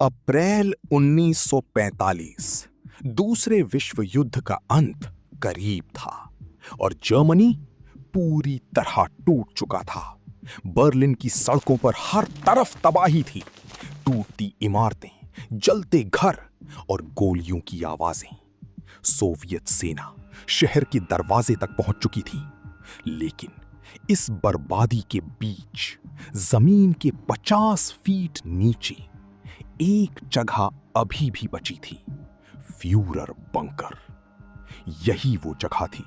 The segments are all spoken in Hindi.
अप्रैल 1945 दूसरे विश्व युद्ध का अंत करीब था और जर्मनी पूरी तरह टूट चुका था। बर्लिन की सड़कों पर हर तरफ तबाही थी, टूटती इमारतें, जलते घर और गोलियों की आवाजें। सोवियत सेना शहर के दरवाजे तक पहुंच चुकी थी, लेकिन इस बर्बादी के बीच जमीन के 50 फीट नीचे एक जगह अभी भी बची थी, फ्यूरर बंकर। यही वो जगह थी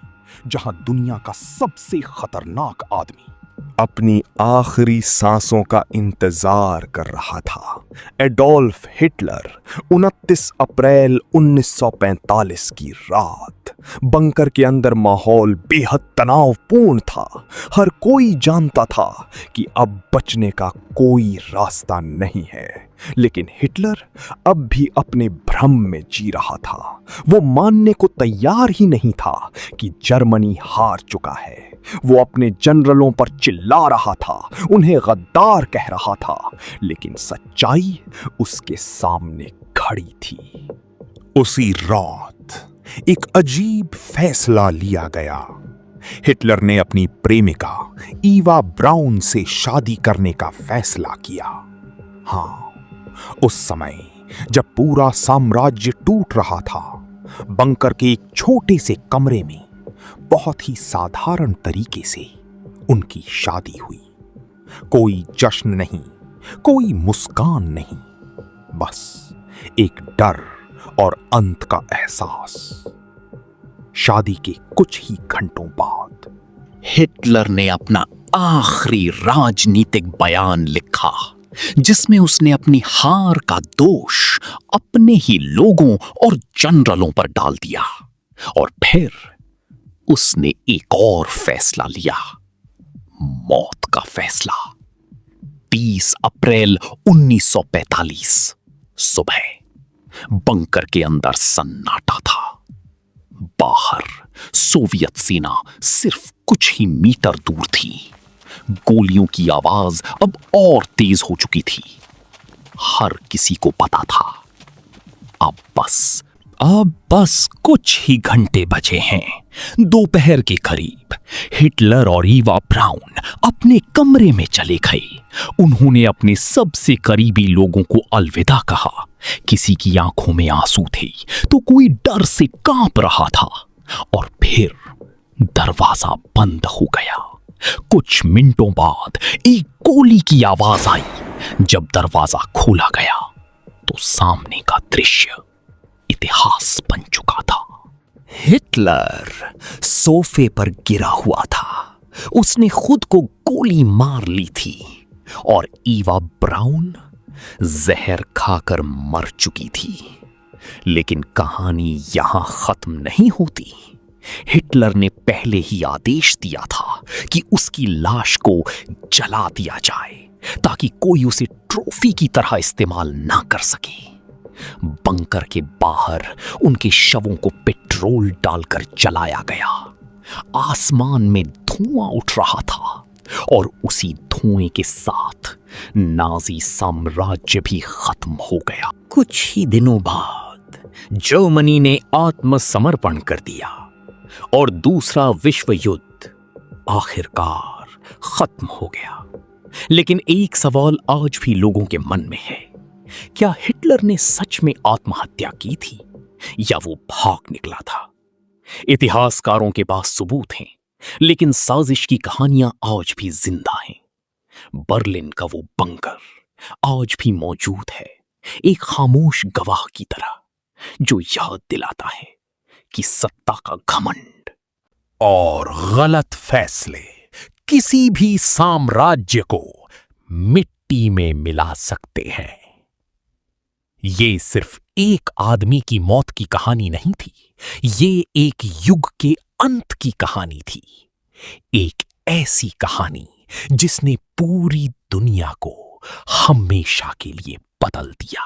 जहां दुनिया का सबसे खतरनाक आदमी अपनी आखिरी सांसों का इंतजार कर रहा था। एडोल्फ हिटलर 29 अप्रैल 1945 की रात। बंकर के अंदर माहौल बेहद तनावपूर्ण था। हर कोई जानता था कि अब बचने का कोई रास्ता नहीं है, लेकिन हिटलर अब भी अपने भ्रम में जी रहा था। वो मानने को तैयार ही नहीं था कि जर्मनी हार चुका है। वो अपने जनरलों पर चिल्ला रहा था, उन्हें गद्दार कह रहा था, लेकिन सच्चाई उसके सामने खड़ी थी। उसी रात एक अजीब फैसला लिया गया। हिटलर ने अपनी प्रेमिका ईवा ब्राउन से शादी करने का फैसला किया। हाँ, उस समय जब पूरा साम्राज्य टूट रहा था, बंकर के एक छोटे से कमरे में बहुत ही साधारण तरीके से उनकी शादी हुई। कोई जश्न नहीं, कोई मुस्कान नहीं, बस एक डर और अंत का एहसास। शादी के कुछ ही घंटों बाद हिटलर ने अपना आखिरी राजनीतिक बयान लिखा, जिसमें उसने अपनी हार का दोष अपने ही लोगों और जनरलों पर डाल दिया। और फिर उसने एक और फैसला लिया, मौत का फैसला। 30 अप्रैल 1945 सुबह बंकर के अंदर सन्नाटा था। बाहर सोवियत सेना सिर्फ कुछ ही मीटर दूर थी। गोलियों की आवाज अब और तेज हो चुकी थी। हर किसी को पता था अब बस कुछ ही घंटे बचे हैं। दोपहर के करीब हिटलर और ईवा ब्राउन अपने कमरे में चले गए। उन्होंने अपने सबसे करीबी लोगों को अलविदा कहा। किसी की आंखों में आंसू थे तो कोई डर से कांप रहा था। और फिर दरवाजा बंद हो गया। कुछ मिनटों बाद एक गोली की आवाज आई। जब दरवाजा खोला गया तो सामने का दृश्य इतिहास बन चुका था। हिटलर सोफे पर गिरा हुआ था। उसने खुद को गोली मार ली थी और ईवा ब्राउन जहर खाकर मर चुकी थी। लेकिन कहानी यहां खत्म नहीं होती। हिटलर ने पहले ही आदेश दिया था कि उसकी लाश को जला दिया जाए, ताकि कोई उसे ट्रॉफी की तरह इस्तेमाल ना कर सके। बंकर के बाहर उनके शवों को पेट्रोल डालकर जलाया गया। आसमान में धुआं उठ रहा था और उसी धुएं के साथ नाजी साम्राज्य भी खत्म हो गया। कुछ ही दिनों बाद जर्मनी ने आत्मसमर्पण कर दिया और दूसरा विश्व युद्ध आखिरकार खत्म हो गया। लेकिन एक सवाल आज भी लोगों के मन में है, क्या हिटलर ने सच में आत्महत्या की थी या वो भाग निकला था? इतिहासकारों के पास सबूत हैं, लेकिन साजिश की कहानियां आज भी जिंदा हैं। बर्लिन का वो बंकर आज भी मौजूद है, एक खामोश गवाह की तरह, जो याद दिलाता है कि सत्ता का घमंड और गलत फैसले किसी भी साम्राज्य को मिट्टी में मिला सकते हैं। ये सिर्फ एक आदमी की मौत की कहानी नहीं थी, ये एक युग के अंत की कहानी थी। एक ऐसी कहानी जिसने पूरी दुनिया को हमेशा के लिए बदल दिया।